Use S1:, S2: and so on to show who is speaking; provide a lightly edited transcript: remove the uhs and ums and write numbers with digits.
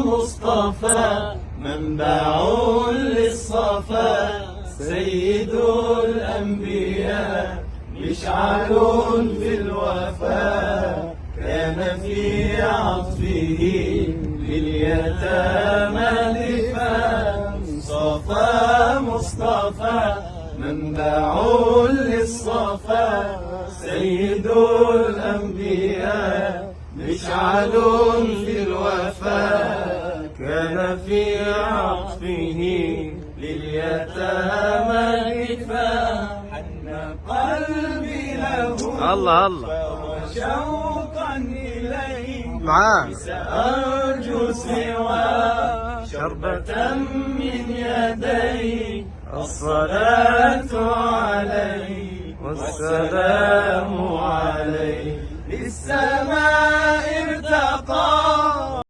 S1: مصطفى منبع للصفا، سيد الأنبياء مشعل في الوفاء، كان في عطفه لليتامى دفاع. مصطفى منبع للصفا، سيد الأنبياء مشعل في الوفاء، كان في عطفه لليتامى دفاع. حن قلبي له
S2: الله
S1: وشوقا إليه،
S2: معاه
S1: سأرجو سوى شربة من يديه. الصلاة عليه والسلام عليه، للسماء ارتقى